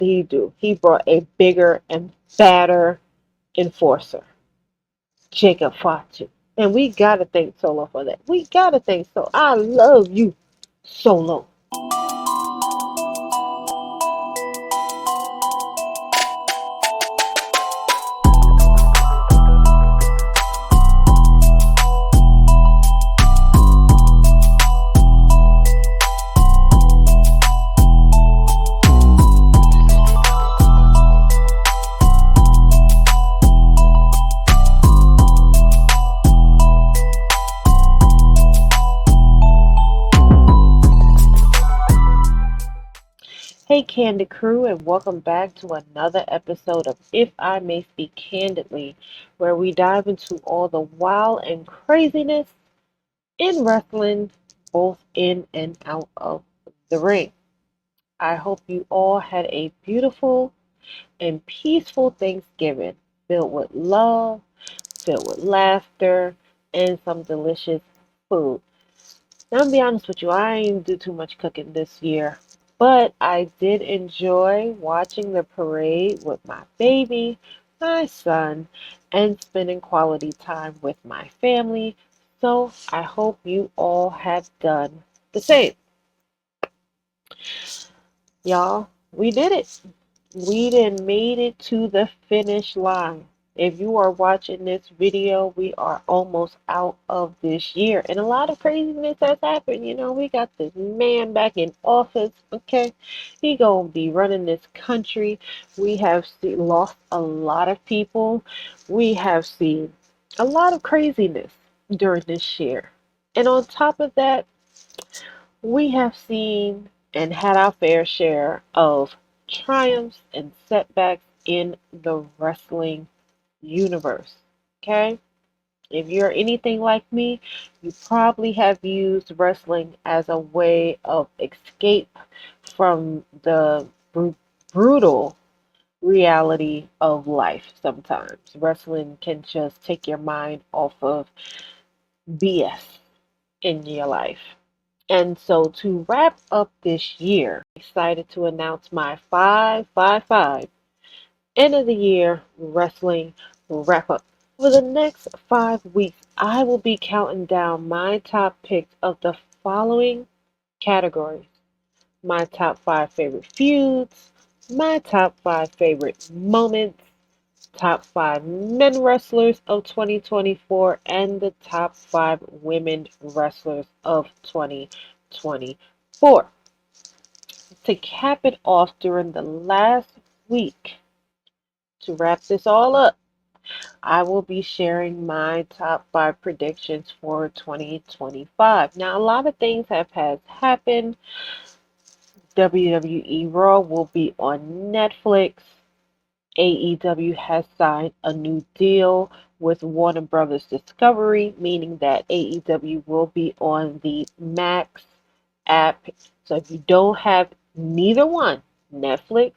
he do? He brought a bigger and badder enforcer, Jacob Fatu. And we gotta thank Solo for that. We gotta thank Solo. I love you, Solo. Hey, Candid crew, and welcome back to another episode of If I May Speak Candidly, where we dive into all the wild and craziness in wrestling, both in and out of the ring. I hope you all had a beautiful and peaceful Thanksgiving filled with love, filled with laughter, and some delicious food. Now, I'll be honest with you, I ain't do too much cooking this year, but I did enjoy watching the parade with my baby, my son, and spending quality time with my family. So I hope you all have done the same. Y'all, we did it. We done made it to the finish line. If you are watching this video, we are almost out of this year. And a lot of craziness has happened. You know, we got this man back in office, okay? He gonna be running this country. We have lost a lot of people. We have seen a lot of craziness during this year. And on top of that, we have seen and had our fair share of triumphs and setbacks in the wrestling universe. Okay? If you're anything like me, you probably have used wrestling as a way of escape from the brutal reality of life sometimes. Wrestling can just take your mind off of BS in your life. And so to wrap up this year, I'm excited to announce my 555 end of the year wrestling wrap up. For the next 5 weeks, I will be counting down my top picks of the following categories: my top five favorite feuds, my top five favorite moments, top five men wrestlers of 2024, and the top five women wrestlers of 2024. To cap it off during the last week, to wrap this all up, I will be sharing my top five predictions for 2025. Now, a lot of things has happened. WWE Raw will be on Netflix. AEW has signed a new deal with Warner Brothers Discovery, meaning that AEW will be on the Max app. So if you don't have neither one, Netflix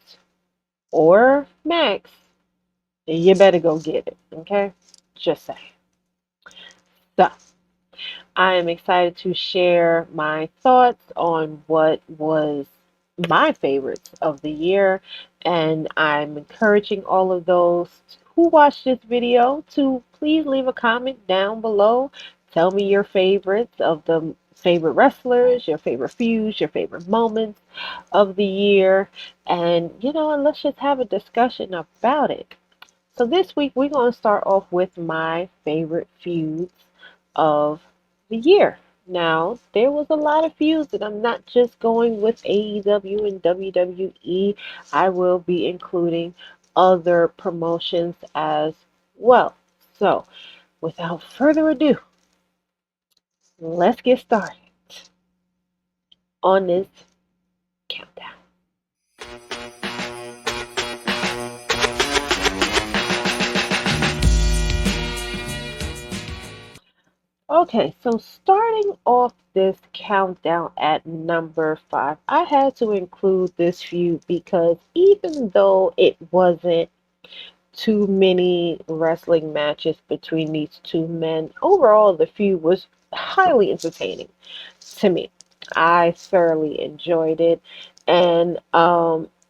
or Max, then you better go get it. Okay? Just saying. So I am excited to share my thoughts on what was my favorites of the year, and I'm encouraging all of those who watch this video to please leave a comment down below. Tell me your favorites of the favorite wrestlers, your favorite feuds, your favorite moments of the year, and and let's just have a discussion about it. So this week we're going to start off with my favorite feuds of the year. Now, there was a lot of feuds, and I'm not just going with AEW and WWE. I will be including other promotions as well. So, without further ado, let's get started on this countdown. Okay, so starting off this countdown at number five, I had to include this feud because even though it wasn't too many wrestling matches between these two men, overall the feud was highly entertaining to me. I thoroughly enjoyed it, and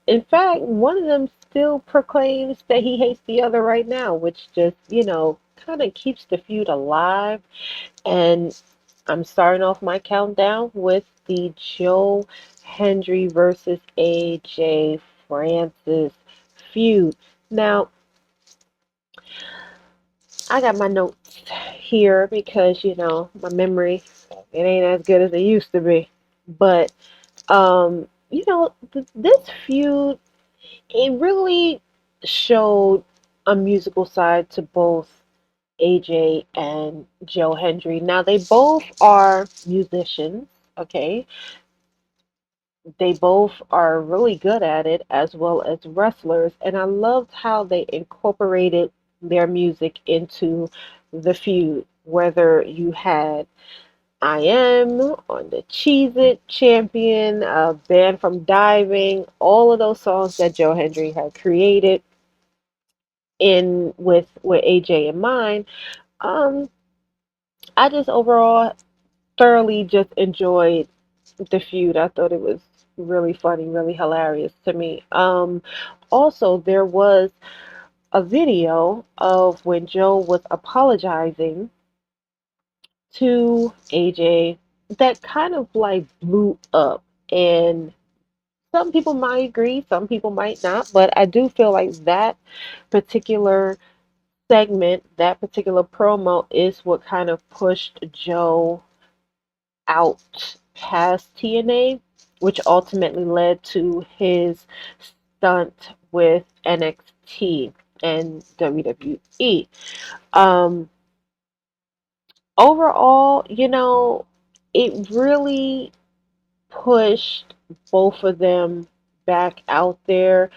In fact, one of them still proclaims that he hates the other right now, which just, kind of keeps the feud alive. And I'm starting off my countdown with the Joe Hendry versus AJ Francis feud. Now, I got my notes here because, my memory, it ain't as good as it used to be. But, this feud, it really showed a musical side to both AJ and Joe Hendry. Now, they both are musicians, okay? They both are really good at it as well as wrestlers. And I loved how they incorporated their music into the feud. Whether you had I Am on the Cheez It Champion, Banned from Diving, all of those songs that Joe Hendry had created in with AJ in mind. Um, I just overall thoroughly just enjoyed the feud. I thought it was really funny, really hilarious to me. Also, there was a video of when Joe was apologizing to AJ that kind of like blew up. And some people might agree, some people might not, but I do feel like that particular segment, that particular promo is what kind of pushed Joe out past TNA, which ultimately led to his stunt with NXT and WWE. Um, Overall, it really pushed both of them back out there.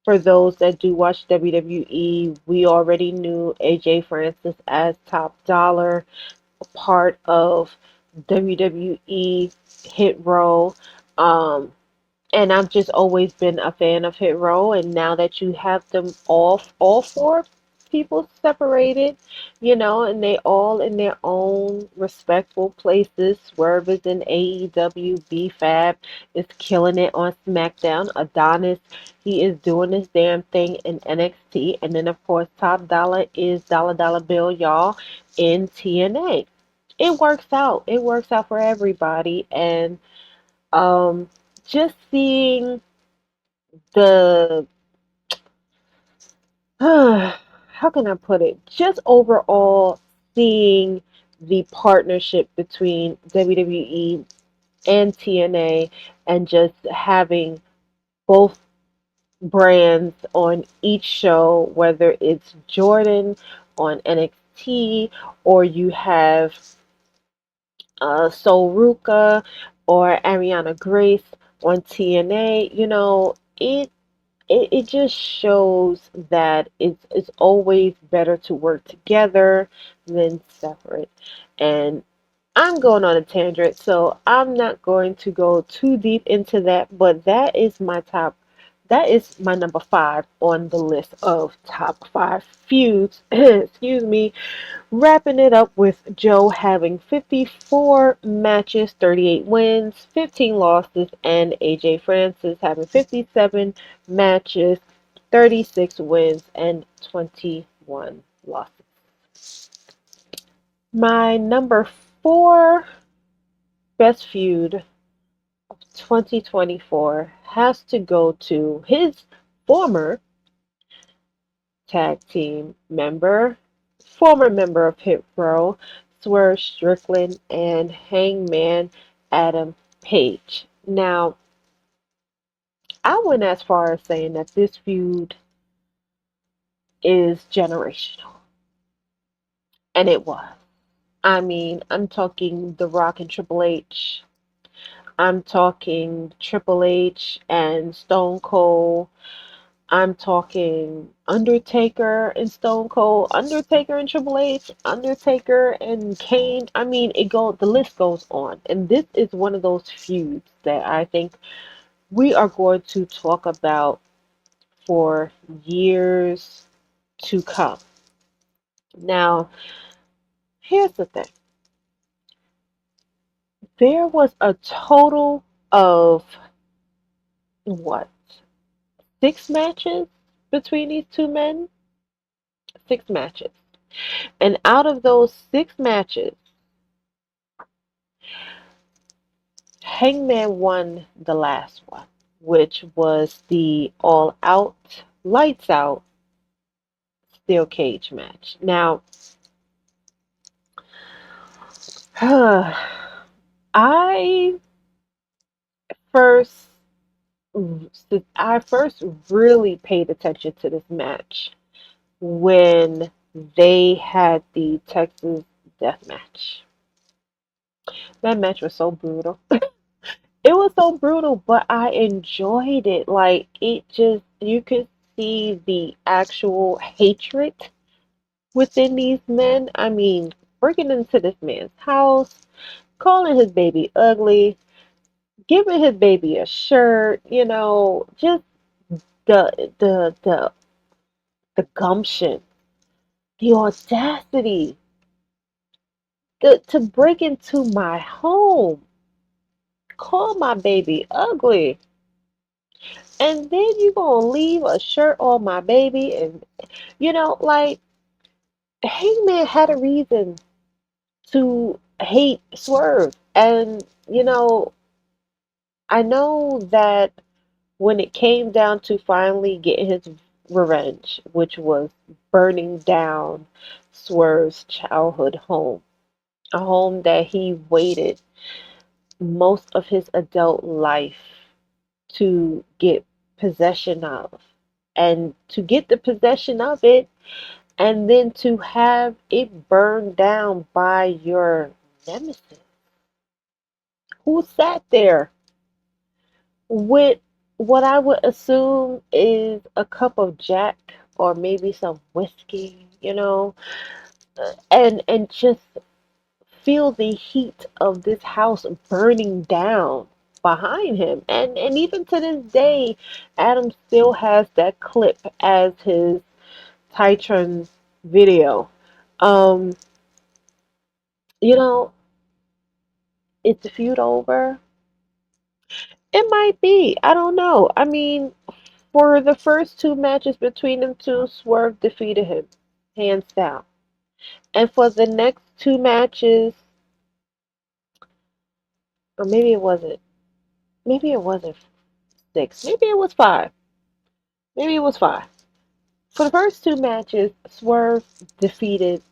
For those that do watch WWE, we already knew AJ Francis as Top Dollar, part of WWE Hit Row. Um, and I've just always been a fan of Hit Row. And now that you have them all four people separated, and they all in their own respectful places. Swerve is in AEW, B-Fab is killing it on SmackDown. Adonis, he is doing his damn thing in NXT. And then, of course, Top Dollar is Dollar Bill, y'all, in TNA. It works out. It works out for everybody. And um, just seeing the how can I put it? Just overall seeing the partnership between WWE and TNA and just having both brands on each show, whether it's Jordan on NXT or you have Sol Ruka or Ariana Grace on TNA, it just shows that it's always better to work together than separate. And I'm going on a tangent, so I'm not going to go too deep into that, but that is my number 5 on the list of top 5 feuds. Excuse me. Wrapping it up with Joe having 54 matches, 38 wins, 15 losses, and AJ Francis having 57 matches, 36 wins, and 21 losses. My number 4 best feud of 2024 has to go to his former tag team member, former member of Hit Row, Swerve Strickland, and Hangman Adam Page. Now, I went as far as saying that this feud is generational, and it was. I mean, I'm talking The Rock and Triple H. I'm talking Triple H and Stone Cold. I'm talking Undertaker and Stone Cold, Undertaker and Triple H, Undertaker and Kane. I mean, the list goes on. And this is one of those feuds that I think we are going to talk about for years to come. Now, here's the thing. There was a total of what? six matches between these two men. Six matches. And out of those six matches, Hangman won the last one, which was the all out, lights out steel cage match. Now, I first I first really paid attention to this match when they had the Texas death match. That match was so brutal. It was so brutal, but I enjoyed it. Like, it just, you could see the actual hatred within these men. I mean, breaking into this man's house, calling his baby ugly, giving his baby a shirt, just the gumption, the audacity, to break into my home, call my baby ugly, and then you gonna leave a shirt on my baby, and like, Hangman had a reason to hate Swerve, and I know that when it came down to finally getting his revenge, which was burning down Swerve's childhood home, a home that he waited most of his adult life to get possession of. And to get the possession of it, and then to have it burned down by your nemesis, who sat there with what I would assume is a cup of Jack or maybe some whiskey, and just feel the heat of this house burning down behind him. And even to this day, Adam still has that clip as his Titran video. Um, you know, is the feud over? It might be. I don't know. I mean, for the first two matches between them two, Swerve defeated him, hands down. And for the next two matches, or maybe it wasn't six, maybe it was five, maybe it was five. For the first two matches, Swerve defeated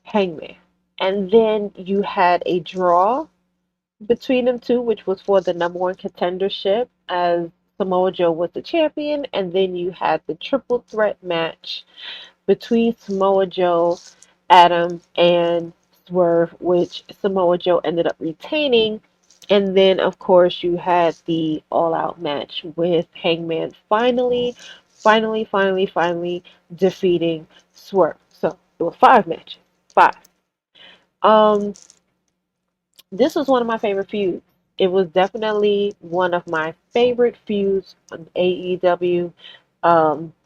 Hangman. And then you had a draw between them two, which was for the number one contendership, as Samoa Joe was the champion. And then you had the triple threat match between Samoa Joe, Adam, and Swerve, which Samoa Joe ended up retaining. And then, of course, you had the all out match with Hangman finally defeating Swerve. So it was five matches. Five. Um, this was one of my favorite feuds. It was definitely one of my favorite feuds on AEW.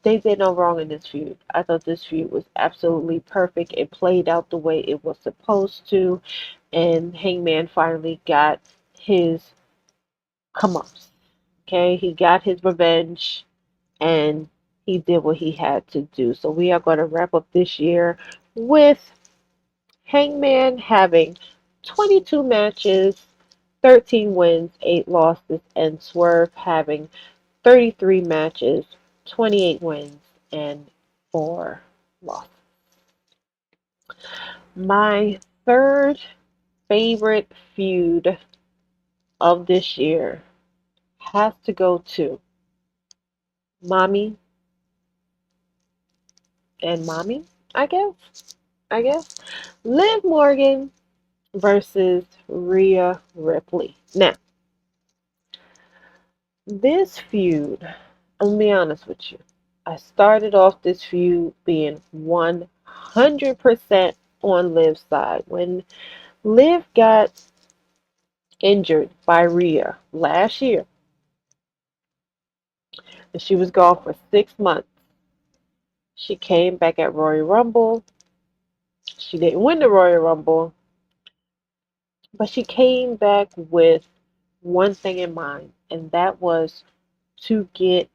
They did no wrong in this feud. I thought this feud was absolutely perfect. It played out the way it was supposed to, and Hangman finally got his comeuppance. Okay, he got his revenge, and he did what he had to do. So we are going to wrap up this year with Hangman having 22 matches, 13 wins, 8 losses, and Swerve having 33 matches, 28 wins, and 4 losses. My third favorite feud of this year has to go to Mommy and Mommy, I guess. I guess. Liv Morgan versus Rhea Ripley. Now, this feud, I'm gonna be honest with you. I started off this feud being 100% on Liv's side. When Liv got injured by Rhea last year, and she was gone for 6 months, she came back at Royal Rumble. She didn't win the Royal Rumble, but she came back with one thing in mind, and that was to get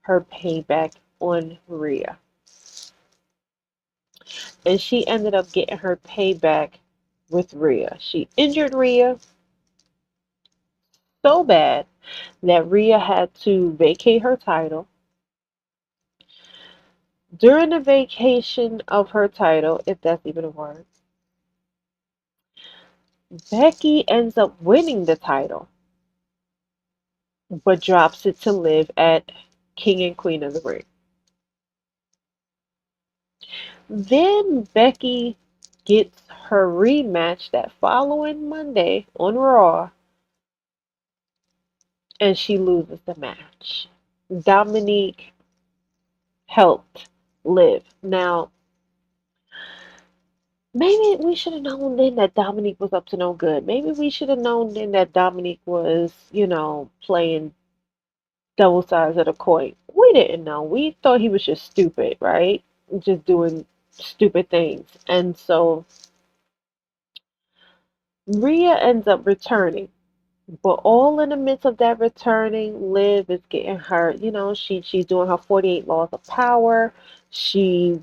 her payback on Rhea. And she ended up getting her payback with Rhea. She injured Rhea so bad that Rhea had to vacate her title. During the vacation of her title, if that's even a word, Becky ends up winning the title, but drops it to Liv at King and Queen of the Ring. Then Becky gets her rematch that following Monday on Raw, and she loses the match. Dominique helped Liv. Now, maybe we should have known then that Dominique was up to no good. Maybe we should have known then that Dominique was, playing double sides of the coin. We didn't know. We thought he was just stupid, right? Just doing stupid things. And so Rhea ends up returning. But all in the midst of that returning, Liv is getting her, she's doing her 48 laws of power. She's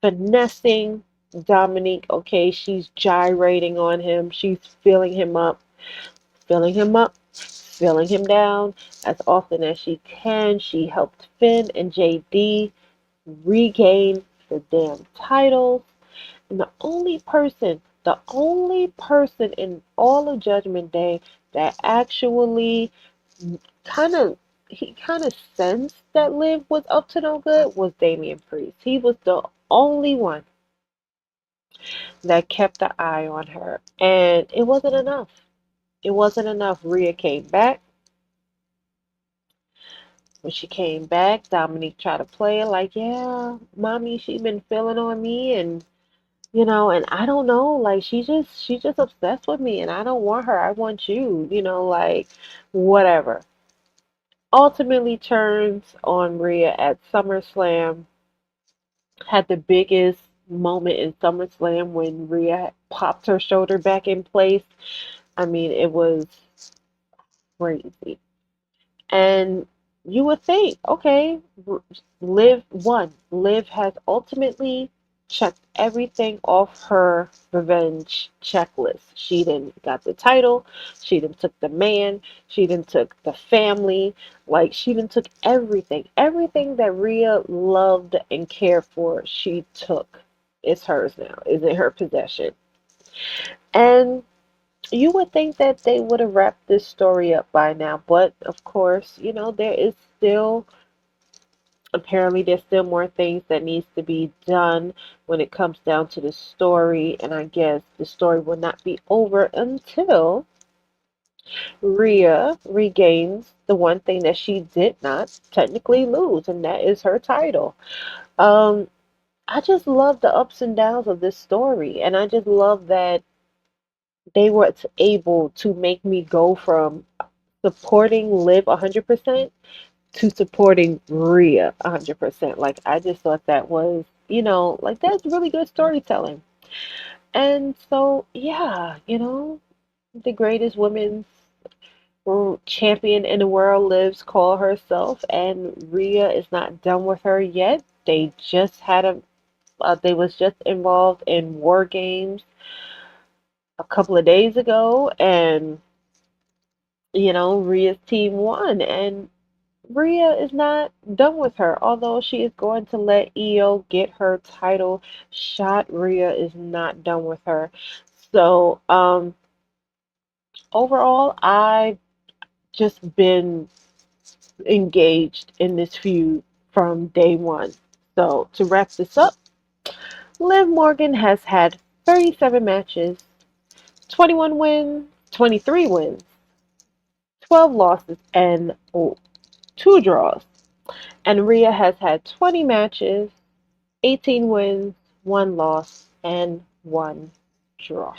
finessing Dominique, okay? She's gyrating on him. She's filling him up, filling him down as often as she can. She helped Finn and JD regain the damn titles. And the only person in all of Judgment Day that actually kind of he kind of sensed that Liv was up to no good was Damian Priest. He was the only one that kept the eye on her, and it wasn't enough. It wasn't enough. Rhea came back. When she came back, Dominique tried to play it like, yeah, mommy, she been feeling on me, and I don't know, like she just obsessed with me, and I don't want her. I want you, like whatever. Ultimately turns on Rhea at SummerSlam. Had the biggest moment in SummerSlam when Rhea popped her shoulder back in place. I mean, it was crazy. And you would think, okay, Liv won. Liv has ultimately checked everything off her revenge checklist. She then got the title. She then took the man. She then took the family. Like, she then took everything. Everything that Rhea loved and cared for, she took. It's hers now. Is in her possession. And you would think that they would have wrapped this story up by now, but of course, there is still apparently there's still more things that needs to be done when it comes down to the story, and I guess the story will not be over until Rhea regains the one thing that she did not technically lose, and that is her title. Um, I just love the ups and downs of this story, and I just love that they were able to make me go from supporting Liv 100% to supporting Rhea 100%. Like, I just thought that was, like, that's really good storytelling. And so, yeah, the greatest women's champion in the world lives call herself, and Rhea is not done with her yet. They was just involved in War Games a couple of days ago, and Rhea's team won, and Rhea is not done with her. Although she is going to let Io get her title shot, Rhea is not done with her. So, overall, I've just been engaged in this feud from day one. So, to wrap this up, Liv Morgan has had 37 matches, 21 wins, 23 wins, 12 losses, and 2 draws. And Rhea has had 20 matches, 18 wins, 1 loss, and 1 draw.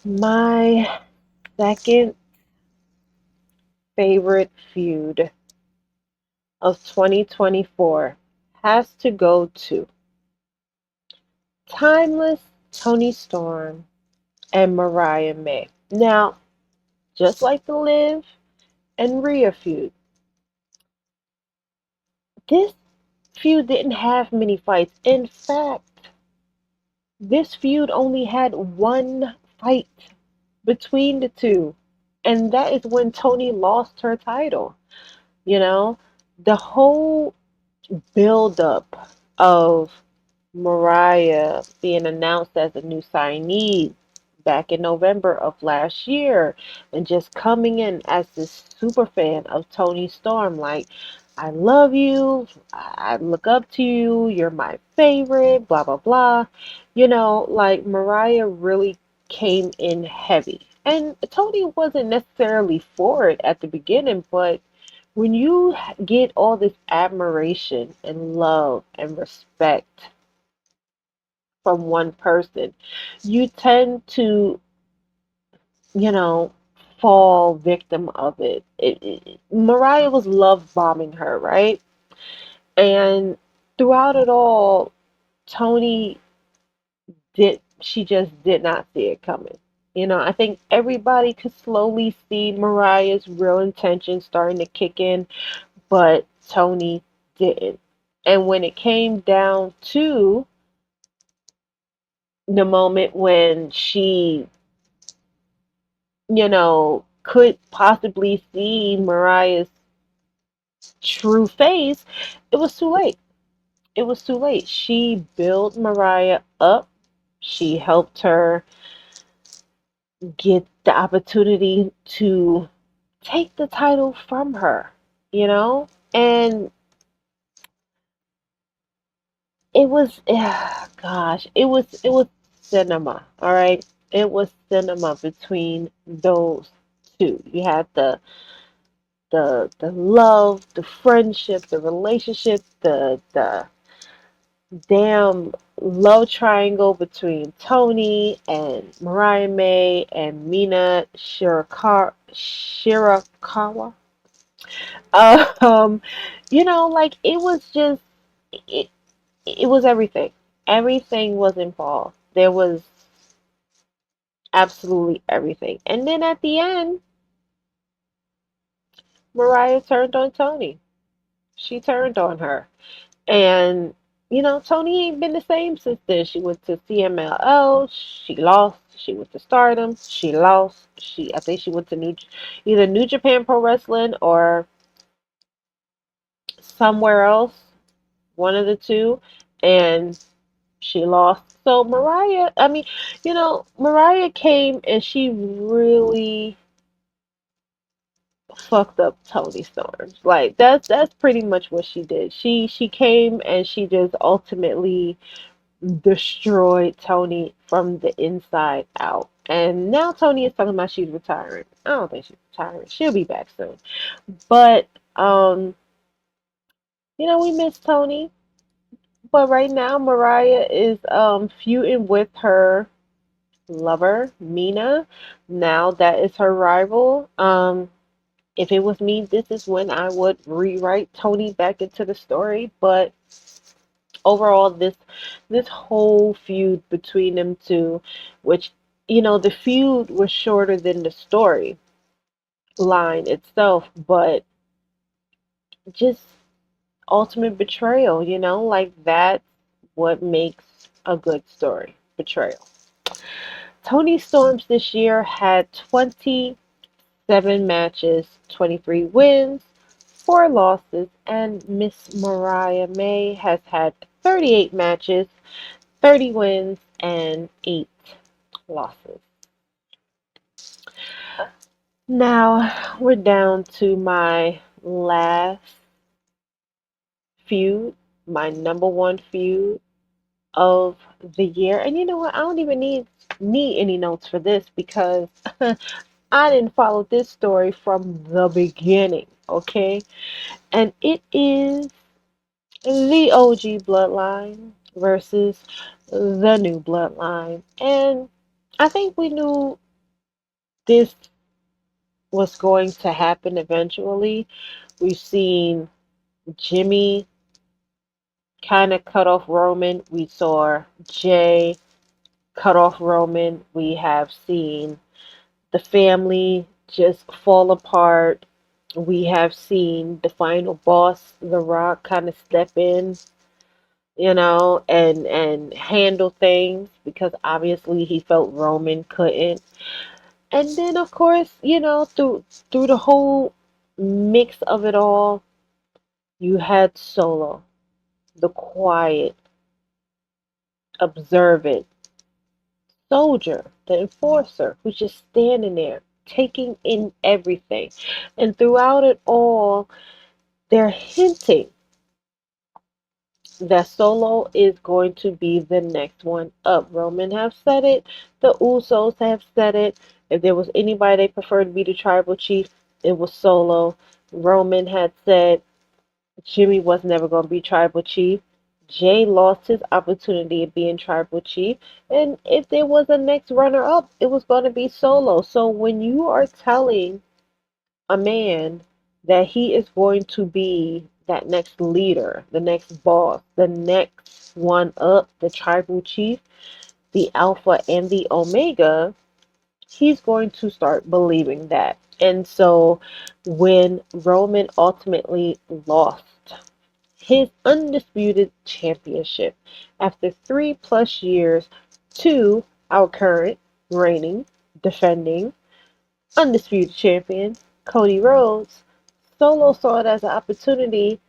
My second favorite feud of 2024 has to go to Timeless Toni Storm and Mariah May. Now, just like the Liv and Rhea feud, This feud didn't have many fights. In fact, this feud only had one fight between the two, and that is when Toni lost her title. You know, the whole buildup of Mariah being announced as a new signee back in November of last year and just coming in as this super fan of Toni Storm. Like, I love you, I look up to you, you're my favorite, blah, blah, blah. Like Mariah really came in heavy. And Toni wasn't necessarily for it at the beginning, but when you get all this admiration and love and respect from one person, you tend to, you know, fall victim of it. Mariah was love bombing her, right? And throughout it all, Toni she just did not see it coming. I think everybody could slowly see Mariah's real intentions starting to kick in, but Toni didn't. And when it came down to the moment when she, could possibly see Mariah's true face, it was too late. It was too late. She built Mariah up. She helped her get the opportunity to take the title from her, you know? And it was cinema, all right? It was cinema between those two. You had the love, the friendship, the relationship, the damn love triangle between Toni and Mariah May and Mina Shirakawa. Um, like it, it was everything. Everything was involved. There was absolutely everything. And then at the end, Mariah turned on Toni. She turned on her. And, Toni ain't been the same since then. She went to CMLL, she lost. She went to Stardom, she lost. I think she went to either New Japan Pro Wrestling or somewhere else, one of the two, and she lost. So Mariah, I mean, Mariah came and she really fucked up Toni Storm. Like that's pretty much what she did. She came and she just ultimately destroyed Toni from the inside out. And now Toni is talking about she's retiring. I don't think she's retiring. She'll be back soon. But we miss Toni. But right now Mariah is feuding with her lover, Mina. Now that is her rival. If it was me, this is when I would rewrite Toni back into the story. But overall, this whole feud between them two, which the feud was shorter than the story line itself, but just ultimate betrayal. Like that's what makes a good story, betrayal. Toni Storms this year had 27 matches, 23 wins, 4 losses, and Miss Mariah May has had 38 matches, 30 wins, and 8 losses. Now we're down to my last feud, my number one feud of the year. And you know what? I don't even need any notes for this because I didn't follow this story from the beginning, okay? And it is the OG bloodline versus the new bloodline. And I think we knew this was going to happen eventually. We've seen Jimmy kind of cut off Roman. We saw Jay cut off Roman. We have seen the family just fall apart. We have seen the final boss, The Rock, kind of step in, and handle things because obviously he felt Roman couldn't. And then of course, through the whole mix of it all, you had Solo, the quiet, observant soldier, the enforcer, who's just standing there, taking in everything. And throughout it all, they're hinting that Solo is going to be the next one up. Roman have said it, the Usos have said it. If there was anybody they preferred to be the tribal chief, it was Solo. Roman had said Jimmy was never going to be tribal chief. Jay lost his opportunity of being tribal chief. And if there was a next runner up, it was going to be Solo. So when you are telling a man that he is going to be that next leader, the next boss, the next one up, the tribal chief, the alpha and the omega, he's going to start believing that. And so when Roman ultimately lost his undisputed championship after 3+ years to our current reigning, defending, undisputed champion, Cody Rhodes, Solo saw it as an opportunity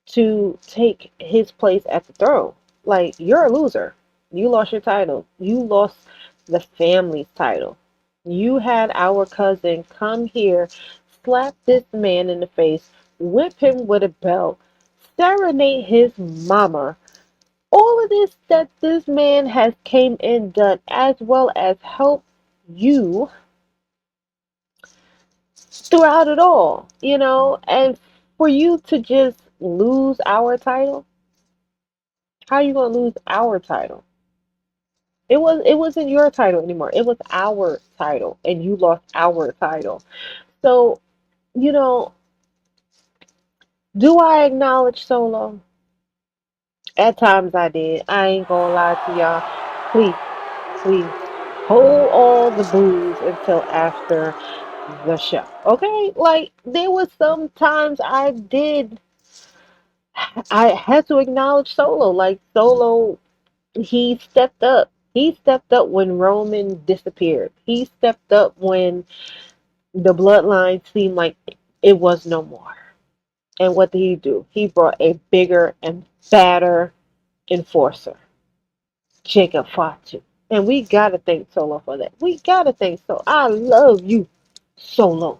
to take his place at the throne. Like, you're a loser. You lost your title. You lost the family's title. You had our cousin come here, slap this man in the face, whip him with a belt, serenade his mama. All of this that this man has came and done, as well as help you throughout it all, and for you to just lose our title, how are you gonna lose our title? It wasn't your title anymore. It was our title, and you lost our title. So, you know, do I acknowledge Solo? At times I did. I ain't gonna lie to y'all. Please, please hold all the booze until after the show. Okay? Like there was some times I had to acknowledge Solo. Like Solo, he stepped up. He stepped up when Roman disappeared. He stepped up when the bloodline seemed like it was no more. And what did he do? He brought a bigger and badder enforcer, Jacob Fatu. And we gotta thank Solo for that. We gotta thank Solo. I love you, Solo.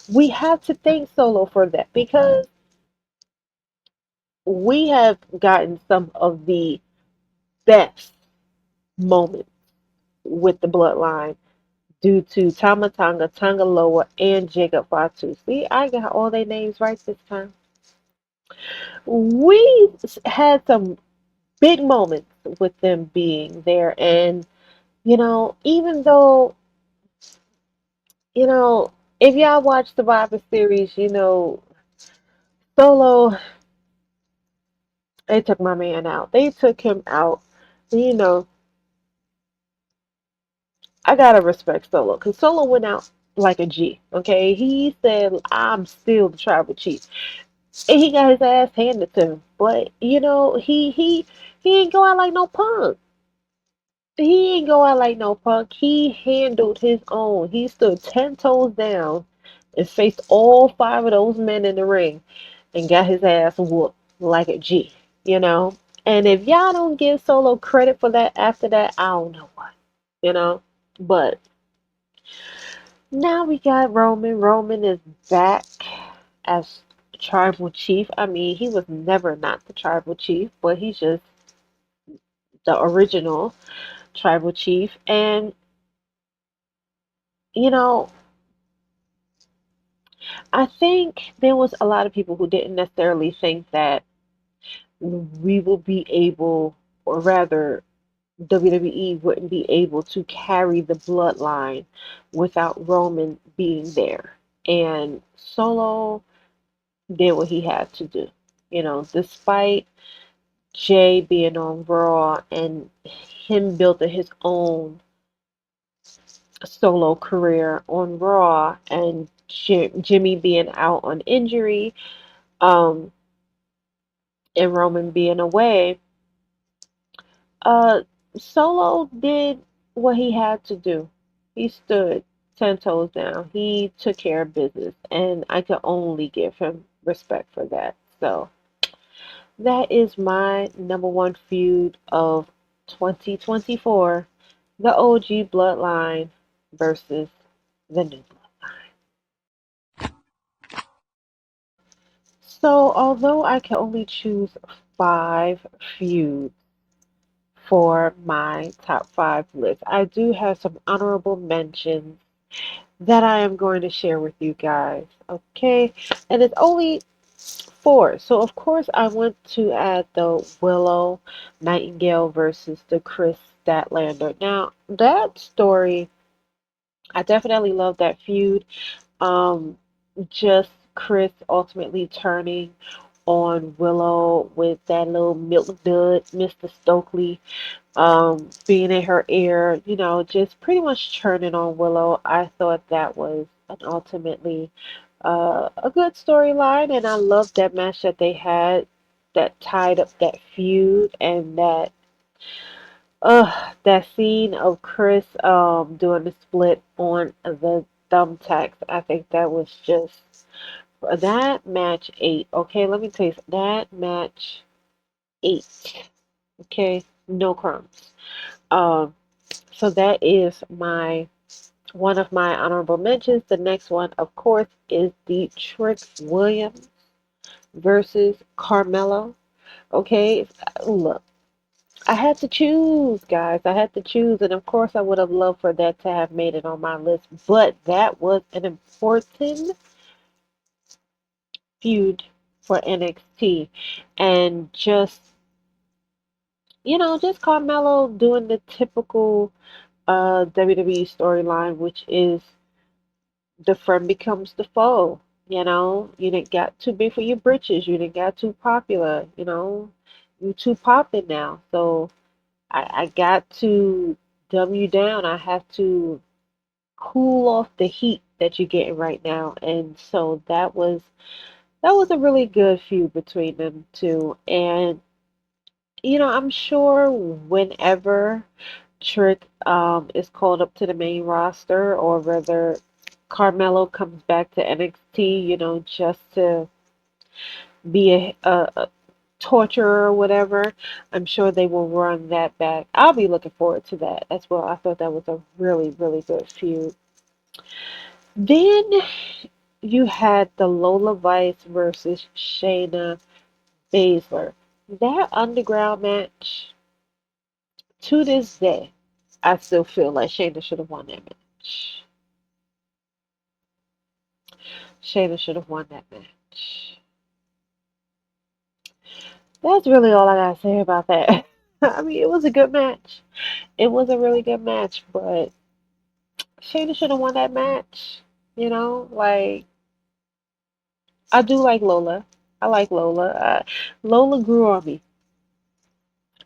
We have to thank Solo for that because we have gotten some of the best moments with the bloodline due to Tama Tonga, Tangaloa, and Jacob Fatu. See, I got all their names right this time. We had some big moments with them being there, and even though you know, if y'all watch the Bible series, Solo, they took my man out. They took him out. You know, I gotta respect Solo because Solo went out like a G. Okay, he said, "I'm still the tribal chief," and he got his ass handed to him. But he ain't go out like no punk. He ain't go out like no punk. He handled his own. He stood 10 toes down and faced all five of those men in the ring and got his ass whooped like a G. You know. And if y'all don't give Solo credit for that after that, I don't know what. You know. But now we got Roman. Roman is back as tribal chief. I mean, he was never not the tribal chief, but he's just the original tribal chief. And, you know, I think there was a lot of people who didn't necessarily think that we will be able, or rather, WWE wouldn't be able to carry the bloodline without Roman being there. And Solo did what he had to do. Despite Jay being on Raw and him building his own solo career on Raw and Jimmy being out on injury, um, and Roman being away, uh, Solo did what he had to do. He stood 10 toes down. He took care of business, and I could only give him respect for that. So that is my number one feud of 2024, the OG Bloodline versus the new Bloodline. So, although I can only choose 5 feuds for my top 5 list, I do have some honorable mentions that I am going to share with you guys. Okay, and it's only 4. So, of course, I want to add the Willow Nightingale versus the Chris Statlander. Now, that story, I definitely love that feud. Um, just Chris ultimately turning on Willow with that little milk dud, Mr. Stokely, being in her ear, just pretty much churning on Willow. I thought that was an ultimately a good storyline, and I loved that match that they had that tied up that feud and that scene of Chris doing the split on the thumbtacks. I think that was just that match 8. Okay, let me tell you that match 8. Okay, no crumbs. Um, so that is my one of my honorable mentions. The next one, of course, is the Trick Williams versus Carmelo. Okay, look, I had to choose, guys. I had to choose, and of course, I would have loved for that to have made it on my list, but that was an important feud for NXT, and just Carmelo doing the typical WWE storyline, which is the friend becomes the foe. You didn't got too big for your britches. You didn't got too popular. You too popping now. So I got to dumb you down. I have to cool off the heat that you're getting right now. And so that was a really good feud between them two. And I'm sure whenever Trick is called up to the main roster, or whether Carmelo comes back to NXT, just to be a torturer or whatever, I'm sure they will run that back. I'll be looking forward to that as well. I thought that was a really, really good feud. Then you had the Lola Vice versus Shayna Baszler. That underground match, to this day, I still feel like Shayna should have won that match. Shayna should have won that match. That's really all I gotta say about that. I mean, it was a good match. It was a really good match, but Shayna should have won that match. Like, I do like Lola. I like Lola. Lola grew on me.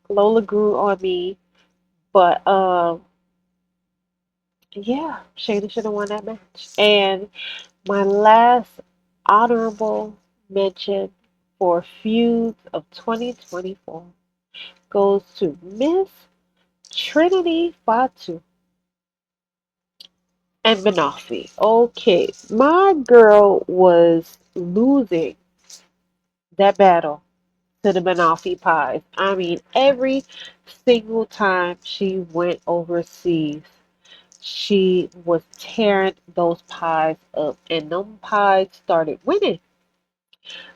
Lola grew on me, but yeah, Shayna should have won that match. And my last honorable mention for feuds of 2024 goes to Miss Trinity Fatu and Banoffee. Okay, my girl was losing that battle to the Banoffee pies. I mean, every single time she went overseas, she was tearing those pies up, and them pies started winning.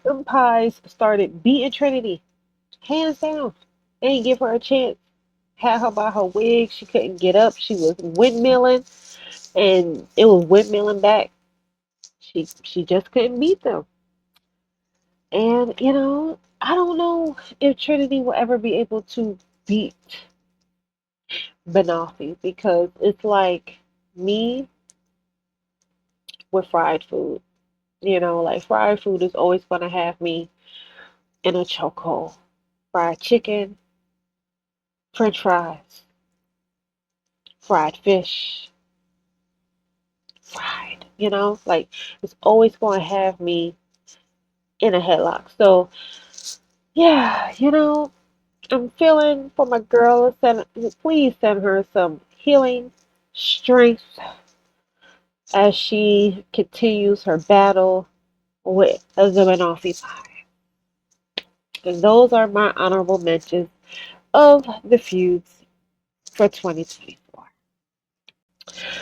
Them pies started beating Trinity, hands down. They didn't give her a chance. Had her by her wig. She couldn't get up. She was windmilling, and it was windmilling back. She just couldn't beat them. And I don't know if Trinity will ever be able to beat Banoffee, because it's like me with fried food. Like, fried food is always gonna have me in a chokehold. Fried chicken, French fries, fried fish, fried. like it's always going to have me in a headlock. So, yeah, I'm feeling for my girl. Please send her some healing strength as she continues her battle with the Zimanofi pie. And those are my honorable mentions of the feuds for 2024.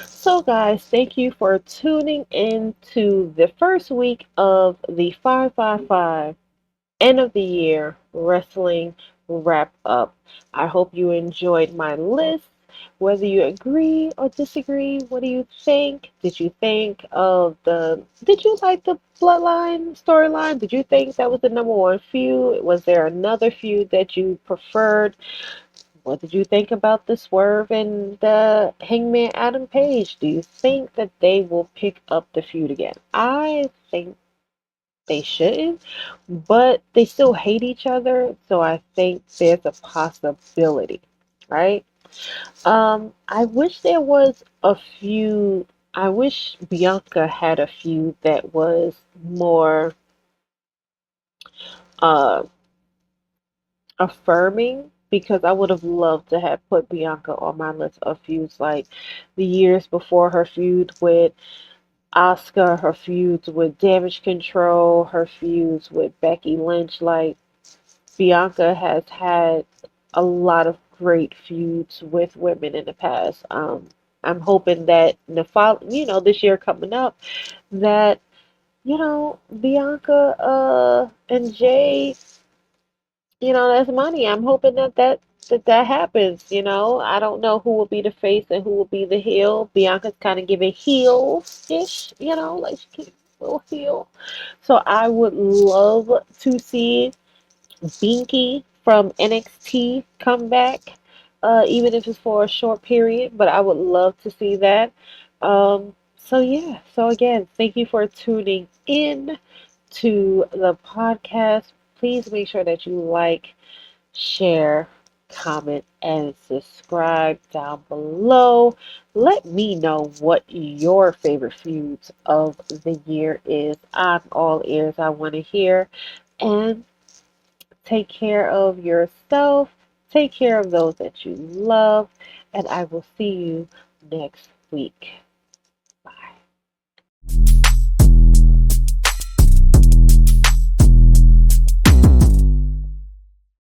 So, guys, thank you for tuning in to the first week of the 555 end of the year wrestling wrap up. I hope you enjoyed my list. Whether you agree or disagree, what do you think? Did you like the Bloodline storyline? Did you think that was the number one feud? Was there another feud that you preferred? What did you think about the Swerve and the Hangman Adam Page? Do you think that they will pick up the feud again? I think they shouldn't, but they still hate each other, so I think there's a possibility, right? I wish there was a few. I wish Bianca had a feud that was more uh, affirming because I would have loved to have put Bianca on my list of feuds like the years before her feud with Asuka, her feuds with Damage Control, her feuds with Becky Lynch. Like Bianca has had a lot of great feuds with women in the past. I'm hoping that this year coming up, that Bianca and Jay, that's money. I'm hoping that happens. I don't know who will be the face and who will be the heel. Bianca's kind of giving heel-ish, like she a little heel. So I would love to see Binky from NXT come back, even if it's for a short period. But I would love to see that. So yeah. So again, thank you for tuning in to the podcast. Please make sure that you like, share, comment, and subscribe down below. Let me know what your favorite feuds of the year is. I'm all ears. I want to hear. And take care of yourself. Take care of those that you love. And I will see you next week. Bye.